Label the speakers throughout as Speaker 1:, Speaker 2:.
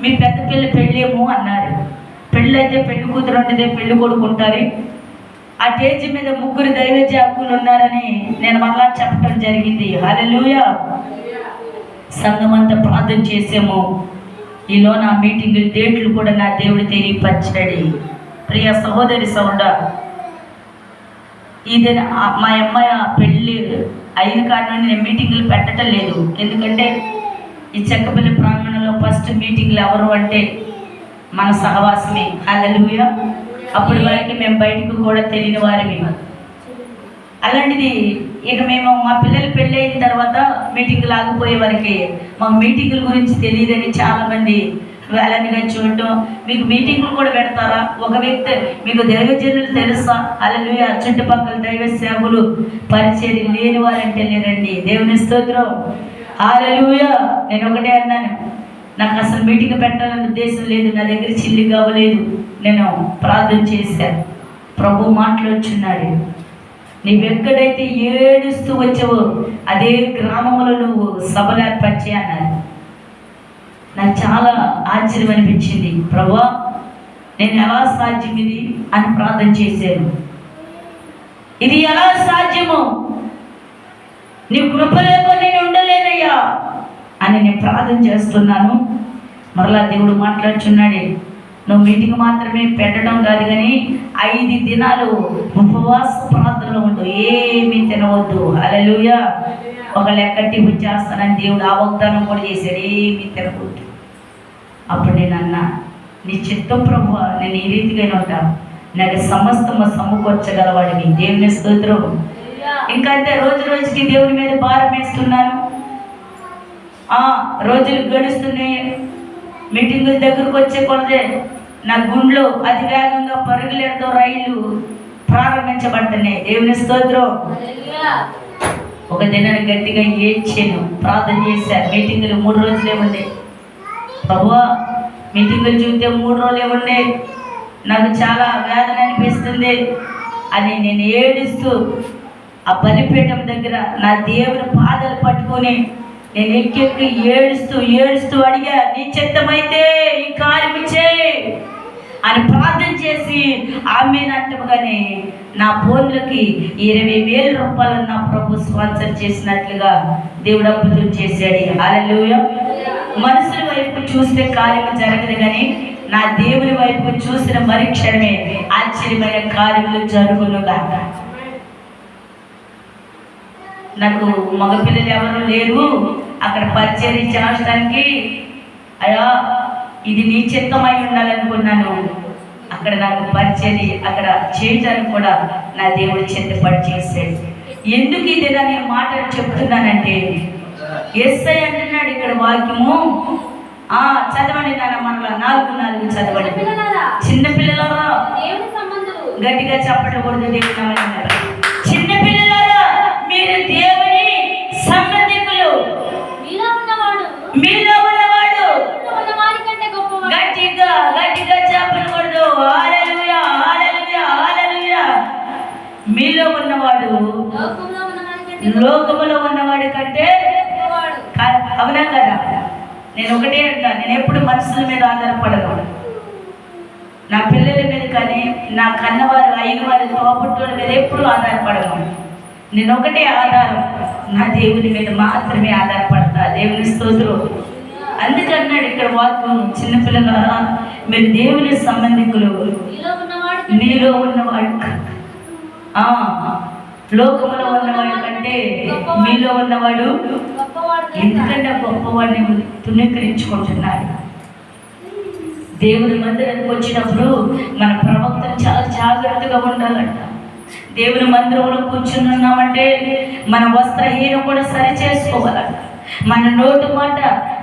Speaker 1: మీ పెద్ద పెళ్ళేమో అన్నారు. పెళ్ళి అయితే పెళ్లి కూతురు ఉంటుందే పెళ్లి కొడుకుంటారు. ఆ స్టేజ్ మీద 3 దైవ జాకులు ఉన్నారని నేను మళ్ళా చెప్పడం జరిగింది. హల్లెలూయా. సంఘం అంతా ప్రార్థన చేసాము. ఈలో నా మీటింగ్ డేట్లు కూడా నా దేవుడు తెలియపరచాడు. ప్రియ సహోదరి సోదరుడా, ఇది మా అమ్మాయి పెళ్ళి అయిన కాడ నుండి నేను మీటింగ్లు పెట్టడం లేదు. ఎందుకంటే ఈ చెక్కపల్లి ప్రాంగణంలో ఫస్ట్ మీటింగ్లు ఎవరు అంటే మన సహవాసమే. హల్లెలూయా. అప్పటి వరకు మేము బయటకు కూడా తెలియని వారిని. అలాంటిది ఇక మేము మా పిల్లలు పెళ్ళి అయిన తర్వాత మీటింగ్లు ఆగిపోయే వరకు మా మీటింగుల గురించి తెలియదని చాలామంది వేలనిగా చూడటం. మీకు మీటింగులు కూడా పెడతారా? ఒక వ్యక్తి మీకు దైవజనులు తెలుసా? హల్లెలూయా. చుట్టుపక్కల దైవ సేవకులు పరిచయం లేని వారంటే లేరండి. దేవుని స్తోత్రం. హల్లెలూయా. నేను ఒకటే అన్నాను, నాకు అసలు మీటింగ్ పెట్టాలనే ఉద్దేశం లేదు. నా దగ్గర చిల్లి కావలేదు. నేను ప్రార్థన చేశాను. ప్రభు మాట్లాడుచున్నాడు. నీవెక్కడైతే ఏడుస్తూ వచ్చావో అదే గ్రామంలో నువ్వు సభలు ఏర్పరిచే అన్నారు. నాకు చాలా ఆశ్చర్యం అనిపించింది. ప్రభువా, నేను ఎలా సాధ్యం ఇది అని ప్రార్థన చేశాను. ఇది ఎలా సాధ్యము? నీ కృప లేకుండా నేను ఉండలేనయ్యా అని నేను ప్రార్థన చేస్తున్నాను. మరలా దేవుడు మాట్లాడుచున్నాడు, నువ్వు మీటింగ్ మాత్రమే పెట్టడం కాదు కానీ 5 దినాలు ఉపవాస ప్రార్థనలో ఉండు, ఏమీ తినవద్దు. హల్లెలూయా. ఒక లెక్క టిఫిన్ చేస్తానని దేవుడు ఆ వాగ్దానం కూడా చేశాడు, ఏమీ తినవద్దు. అప్పుడు నేను అన్నా, నీ చిత్తం ప్రభువా, నేను ఈ రీతిగా ఉంటా, నాకు సమస్తము సమకూర్చగలవాడిని. దేవుని స్తోత్రం. ఇంకా అంతే, రోజు రోజుకి దేవుని మీద భారం వేస్తున్నాను. రోజులు గడుస్తున్నాయి. మీటింగుల దగ్గరకు వచ్చే కొలదే నా గుండెలో అతి వేగంగా పరుగులేడుతో రైళ్లు ప్రారంభించబడుతున్నాయి. దేవుని స్తోత్రం. ఒక దినాన్ని గట్టిగా ఏడ్చాను, ప్రార్థన చేశాను. మీటింగులు 3 రోజులే ఉండే. ప్రభువా, మీటింగులు చూస్తే 3 రోజులే ఉండే, నాకు చాలా వేదన అనిపిస్తుంది అని నేను ఏడుస్తూ ఆ బలిపీఠం దగ్గర నా దేవుని పాదాలు పట్టుకొని నేను ఎక్కెక్కి ఏడుస్తూ అడిగా, నీ చిత్తమైతే ఈ కార్యం చేయి అని ప్రార్థన చేసి ఆమెనంటగానే నా ఫోన్లకి 20,000 రూపాయలు నా ప్రభు స్పాన్సర్ చేసినట్లుగా దేవుడు అద్భుతం చేశాడు. హల్లెలూయా. మనుషుల వైపు చూస్తే కార్యం జరగదు కానీ నా దేవుని వైపు చూసిన మరుక్షణమే ఆశ్చర్యమైన కార్యములు జరుగునుగా. నాకు మగపిల్లలు ఎవరు లేరు అక్కడ పరిచర్య చేయడానికి. అయ్యా, ఇది నీ చిత్తమై ఉండాలనుకున్నాను. అక్కడ నాకు పరిచర్య అక్కడ చేయడానికి కూడా నా దేవుడు చిత్తపడి చేశాడు. ఎందుకు ఇది నేను మాటలు చెప్తున్నానంటే, యేసయ్య అంటున్నాడు ఇక్కడ వాక్యము. చదవండి నాన్న, మనలో 4:4 చదవండి. చిన్నపిల్లలారా, గట్టిగా చెప్పకూడదు. దేవుడు, చిన్నపిల్లలారా, మీరు దేవుని సంబంధికులు, మీలో ఉన్నవాడు గట్టిగా చెప్పకూడదు. హల్లెలూయా, హల్లెలూయా, హల్లెలూయా. మీలో ఉన్నవాడు లోకములో ఉన్నవాడి కంటే, అవునా కదా? నేను ఒకటే అంటా, నేను ఎప్పుడు మనుషుల మీద ఆధారపడను. నా పిల్లల మీద కానీ నా కన్నవారు అయిన వారి తోబుట్టుల మీద ఎప్పుడు ఆధారపడను. నేను ఒకటే ఆధారం, నా దేవుని మీద మాత్రమే ఆధారపడతా. దేవుని స్తోత్రం. అందుకన్నాడు ఇక్కడ వాక్యం, చిన్నపిల్లలారా మీరు దేవుని సంబంధికులు, నీలో ఉన్నవాడు లోకములో ఉన్నవాడు కంటే మీలో ఉన్నవాడు ఎందుకంటే గొప్పవాడిని తునీకరించుకుంటున్నాడు. దేవుని మందిరానికి వచ్చినప్పుడు మన ప్రవక్తలు చాలా జాగ్రత్తగా ఉండాలంట. దేవుని మందిరంలో కూర్చుని ఉన్నామంటే మన వస్త్రహీనం కూడా సరి చేసుకోవాలంట. మన నోటు మాట,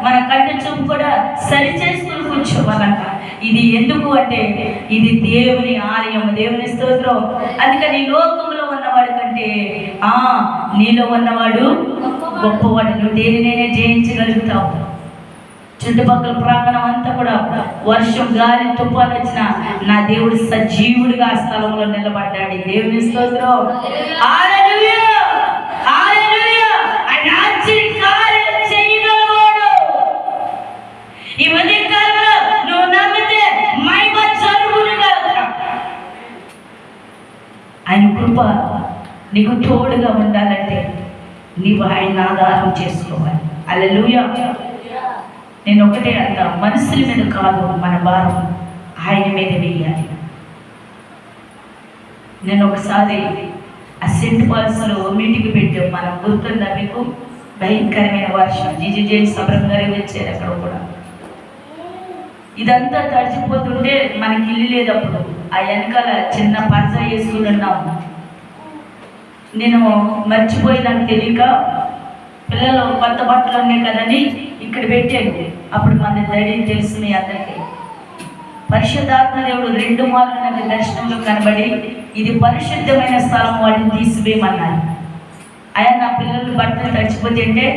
Speaker 1: మన కంటి చూపు కూడా సరి చేసుకుని కూర్చోవాలంట. ఇది ఎందుకు అంటే ఇది దేవుని ఆలయం. దేవుని స్తోత్రం. అందుకని లోకంలో ఉన్నవాడు కంటే నీలో ఉన్నవాడు గొప్పవాడు. నువ్వు దేనినైనా జయించగలుగుతావు. చుట్టుపక్కల ప్రాంగణం అంతా కూడా వర్షం, గాలి, తుఫాను వచ్చిన నా దేవుడు సజీవుడిగా ఆ స్థలంలో నిలబడ్డాడు. దేవుని స్తోత్రం. హల్లెలూయా, హల్లెలూయా. ఆయన ఆశ్చర్య కార్యాలు చేయగలవాడు. ఈ మధ్య కాలంలో కృప నీకు తోడుగా ఉండాలంటే నీవు ఆయన ఆధారం చేసుకోవాలి. హల్లెలూయా. నేను ఒకటే అంటా, మనుషుల మీద కాదు మన భారం, ఆయన మీద వేయాలి. నేను ఒకసారి ఆ సెంట్ పాల్స్లో మీటింగ్ పెట్టాం, మనం గుర్తుందా మీకు? భయంకరమైన వర్షం, జీజే సబ్రం గారి వచ్చారు అక్కడ కూడా. ఇదంతా తడిచిపోతుంటే మనకి ఇల్లు లేదు అప్పుడు, ఆ వెనకాల చిన్న పంచ వేసుకుని ఉన్నాము. నేను మర్చిపోయి నాకు తెలియక పిల్లలు కొత్త బట్టలు ఉన్నాయి కదని ఇక్కడ పెట్టాను. అప్పుడు మన డాడీ తెలుసు మీ అందరికీ. పరిశుద్ధాత్మ దేవుడు 2 మార్లు నాకు దర్శనంలో కనబడి, ఇది పరిశుద్ధమైన స్థలం, వాటిని తీసివేయమన్నారు. ఆయన నా పిల్లలు బట్టలు తడిచిపోతుంటే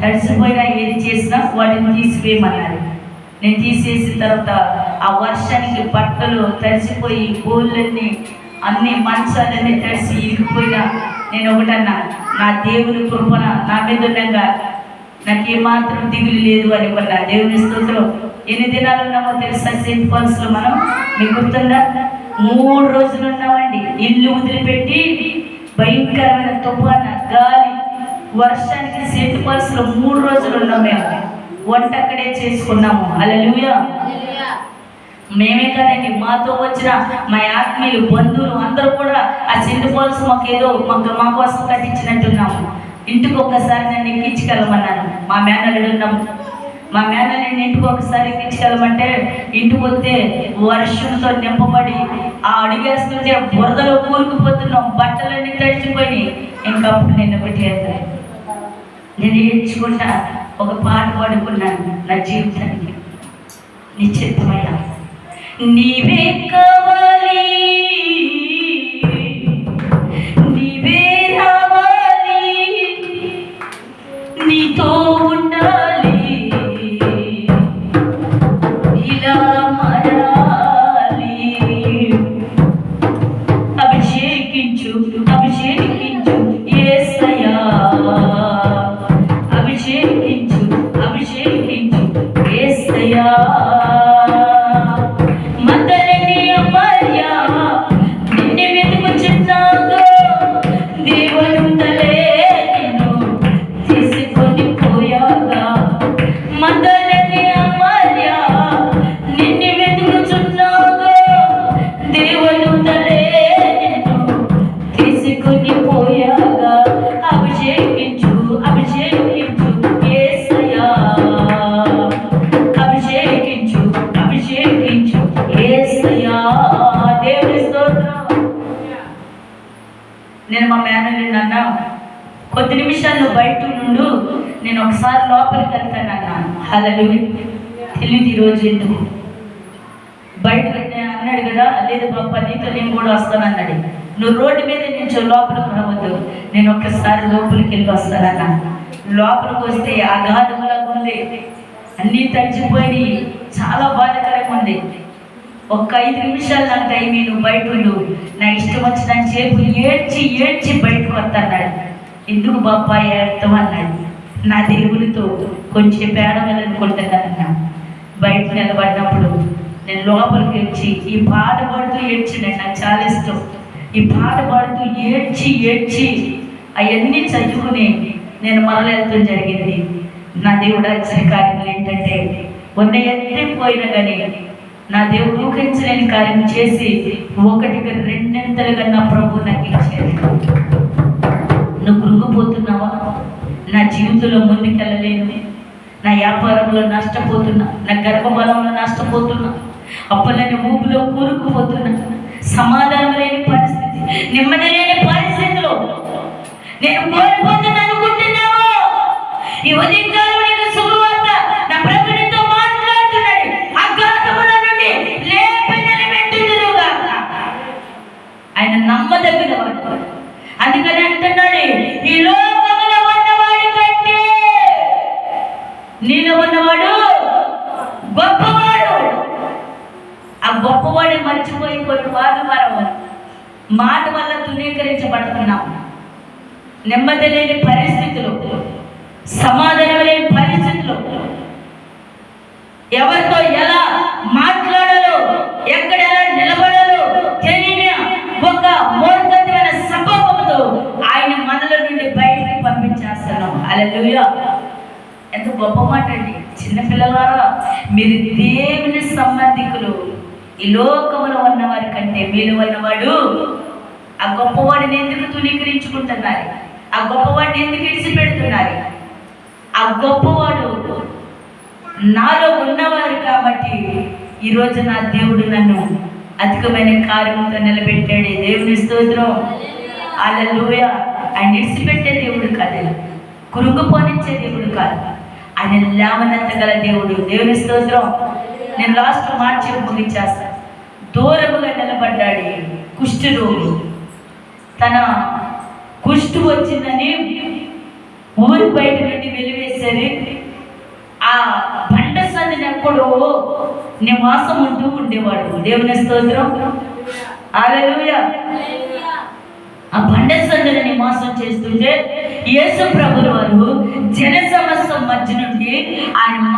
Speaker 1: తడిసిపోయినా ఏది చేసినా వాటిని తీసివేయమన్నారు. నేను తీసేసిన తర్వాత ఆ వర్షానికి బట్టలు తడిసిపోయి గోళ్ళన్నీ అన్ని మంచాలన్నీ తడిసి ఇరిగిపోయినా నేను ఒకటన్నా, నా దేవుని కృపణ నా మీద ఉండగా నాకేమాత్రం దిగులు లేదు అని కొన్నా. దేవుని స్తోత్రం. ఎన్ని దినాలు ఉన్నామో తెలుసా సెయింట్ పాల్స్లో మనం? మీకు గుర్తుందా? 3 రోజులు ఉన్నామండి. ఇల్లు వదిలిపెట్టి భయంకరమైన తుఫాను, గాలి, వర్షానికి సెయింట్ పాల్స్లో 3 రోజులు ఉన్నాం. మేము వంట అక్కడే చేసుకున్నాము. హల్లెలూయా. మేమే కదండి, మాతో వచ్చిన మా ఆత్మీయులు, బంధువులు అందరూ కూడా ఆ సెయింట్ పాల్స్ మా కోసం కట్టించినట్టున్నాము. ఇంటికి ఒక్కసారి నన్ను ఎక్కించుకెళ్ళమన్నాను. మా మేనల్లుడు ఉన్నాము, మా మేనల్లుడిని ఇంటికి ఒకసారి ఎక్కించుకెళ్ళమంటే ఇంటికి వస్తే వర్షంతో నింపబడి ఆ అడిగేస్తుంటే బురదలో కూరుకుపోతున్నాం, బట్టలన్నీ తడిచిపోయి. ఇంకప్పుడు నేను పెట్టేది, నేను ఏడ్చుకుంటా ఒక పాట పాడుకున్నాను నా జీవితానికి. నిశ్చితమయ్యా, నీవే కావాలి, నీవే రావాలి, నీతో ఉండాలి, ఇలా మారాలి. అభిషేకించు అభిషేకించు యేసయ్యా, అభిషేకించు అభిషేకించు యేసయ్యా. నేను మా మేనల్ని అన్నా, కొద్ది నిమిషాలు బయట నుండు, నేను ఒకసారి లోపలికి వెళ్తాను అన్నాను. హల్లెలూయా. తెలియదు ఈరోజు ఎందుకు బయటకు అన్నాడు కదా. లేదు బాబా, నీతో నేను కూడా వస్తాను అన్నాడు. నువ్వు రోడ్డు మీద నుంచో లోపలికి రావద్దు, నేను ఒక్కసారి లోపలికి వెళ్ళి వస్తానన్నా. లోపలికి వస్తే అగాధములాగా ఉంది, అన్నీ తడిచిపోయి చాలా బాధాకరంగా ఉంది. ఒక్క 5 నిమిషాలు నాకు టైం, నువ్వు బయట ఉండు, నా ఇష్టం వచ్చిన చేపు ఏడ్చి ఏడ్చి బయటకు వస్తాడు. ఎందుకు బాబా ఏడతాం అన్నాడు. నా దేవునితో కొంచెం పేడవాలనుకుంటున్నానన్నా. బయట నిలబడినప్పుడు నేను లోపలికి వచ్చి ఈ పాట పాడుతూ ఏడ్చినాడు. నాకు చాలా ఇష్టం. ఈ పాట పాడుతూ ఏడ్చి ఏడ్చి అవన్నీ చదువుకుని నేను మొదలెళ్ళడం జరిగింది. నా దేవుడు వచ్చిన కార్యములు ఏంటంటే, ఉన్నయన్నీ పోయినా కానీ నా దేవుడు ఊహించలేని కార్యం చేసి 1కి 2 నా ప్రభు నాకు ఇచ్చాడు. నువ్వు కృంగిపోతున్నావా? నా జీవితంలో ముందుకెళ్ళలేను, నా వ్యాపారంలో నష్టపోతున్నా, నా గర్భబలంలో నష్టపోతున్నా, అప్పులని ఊపిలో కూరుకుపోతున్నా, సమాధానం లేని పరిస్థితి, నెమ్మది లేని పరిస్థితిలో నేను కోల్పోతున్నా అనుకుంటున్నావా? ఈ ఉదయకాలం నేను శుభవార్త నా ప్రభునితో మాట్లాడుతున్నాడు. అగాధముల నుండి లేపి నిలబెట్టుదురుగా. ఆయన నమ్మదగినవాడు. అందుకని అంటున్నాడు, ఈ లోకములో ఉన్నవాడి కంటే నీలో ఉన్నవాడు గొప్పవాడు. ఆ గొప్పవాడు మర్చిపోయి కొన్ని మాట వల్ల తునీకరించబడుతున్నాం. నెమ్మది లేని పరిస్థితులు, సమాధానం లేని పరిస్థితులు, ఎవరితో ఎలా మాట్లాడాలో, ఎక్కడ ఎలా నిలబడాలో తెలియని ఒక మూర్ఖ హల్లెలూయా. ఎంత గొప్ప మాట అండి. చిన్నపిల్లలారా, మీరు దేవుని సంబంధికులు. ఈ లోకములో ఉన్నవారి కంటే మీలో ఉన్నవాడు. ఆ గొప్పవాడిని ఎందుకు తునీకరించుకుంటున్నారు? ఆ గొప్పవాడిని ఎందుకు విడిచిపెడుతున్నారు? ఆ గొప్పవాడు నాలో ఉన్నవారు కాబట్టి ఈరోజు నా దేవుడు నన్ను అధికమైన కార్యంతో నిలబెట్టాడు. దేవుని స్తోత్రం. హల్లెలూయా. ఆయన విడిచిపెట్టే దేవుడు కాదు, కురుంగిపోనిచ్చే దేవుడు కాదు, ఆయన లేవనెత్తగల దేవుడు. దేవుని స్తోత్రం. నేను లాస్ట్ మాట చెప్పి ముగించేస్తాను. దూరముగా నిలబడ్డాడు కుష్ఠరోగి. తన కుష్టు వచ్చిందని ఊరి బయట నుండి వెలివేశారు. ఆ బండ సందిని ఎక్కడో నివాసం ఉంటూ ఉండేవాడు. దేవుని స్తోత్రం. హల్లెలూయా. ఆ బండ సందిని నివాసం చేస్తుంటే యేసు ప్రభువు వారు జన సమస్య మధ్య నుండి ఆయన